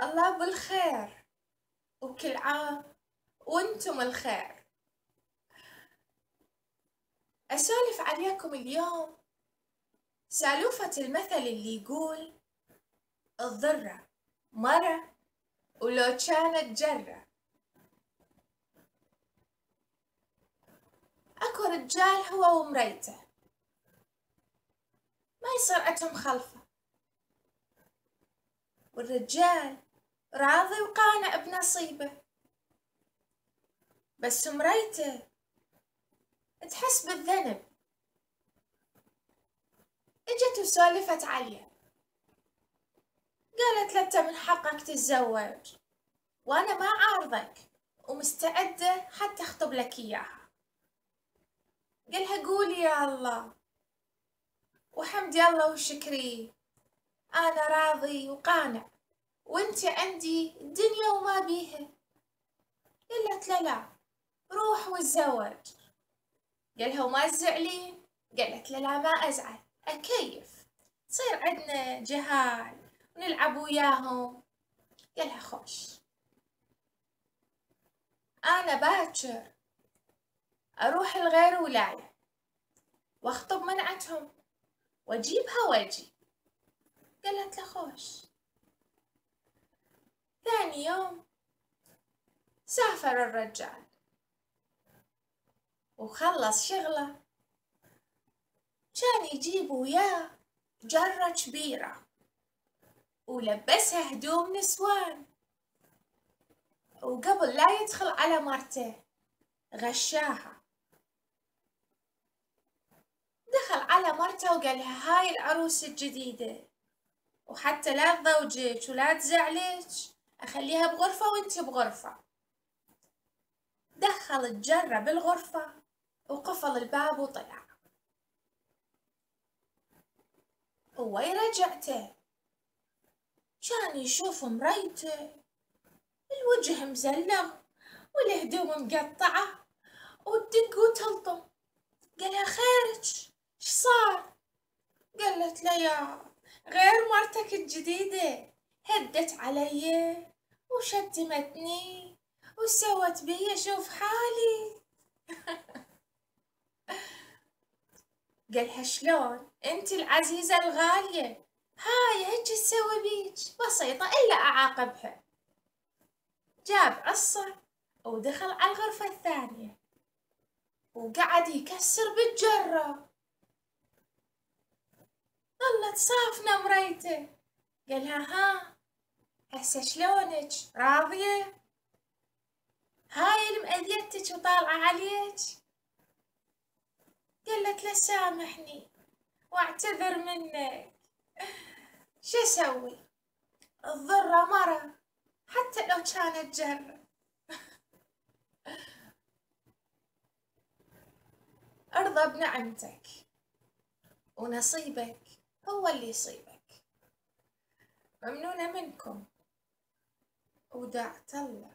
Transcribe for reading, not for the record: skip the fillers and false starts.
الله بالخير، وكل عام وانتم الخير. أسولف عليكم اليوم سالوفة المثل اللي يقول الضرة مرة ولو كانت جرة. أكو رجال هو ومريته ما يصير عندهم خلفة، والرجال راضي وقانع بنصيبه، بس مريته تحس بالذنب. اجت وسولفت عليه، قالت له انت من حقك تتزوج وانا ما عارضك ومستعدة حتى اخطب لك اياها. قالها قولي يا الله وحمدي الله وشكري، انا راضي وقانع وانت عندي الدنيا وما بيها. قالت له لا، روح وتزوج. قالها وما تزعلين؟ قالت له لا ما ازعل، اكيف تصير عندنا جهال ونلعب وياهم. قالها خوش، انا باكر اروح لغير ولاية واخطب من عندهم واجيبها واجي. قالت له خوش. ثاني يوم سافر الرجال وخلص شغله، كان يجيب وياه جرة كبيرة ولبسها هدوم نسوان، وقبل لا يدخل على مرته غشاها. دخل على مرته وقالها هاي العروس الجديدة، وحتى لا تضوجك ولا تزعلك أخليها بغرفة وانت بغرفة. دخل الجرة بالغرفة وقفل الباب وطلع. وين رجعته كان يشوف مريته الوجه مزلغ والهدوم مقطعة وتدق وتلطم. قالها خيرك ايش صار؟ قالت له يا غير مرتك الجديدة هدت علي وشتمتني وسوت بي شوف حالي. قالها شلون انت العزيزة الغالية، هاي هيك تسوي بيك بسيطة الا اعاقبها. جاب عصا ودخل على الغرفة الثانية وقعد يكسر بالجرة. ظلت صافنة مريته. قالها ها هسه شلونك راضية؟ هاي المأذيتك وطالعة عليك؟ قالت له سامحني واعتذر منك، شو اسوي؟ الضرة مرة حتى لو كانت جرة. ارضى بنعمتك ونصيبك هو اللي يصيبك. ممنونة منكم ودعت الله.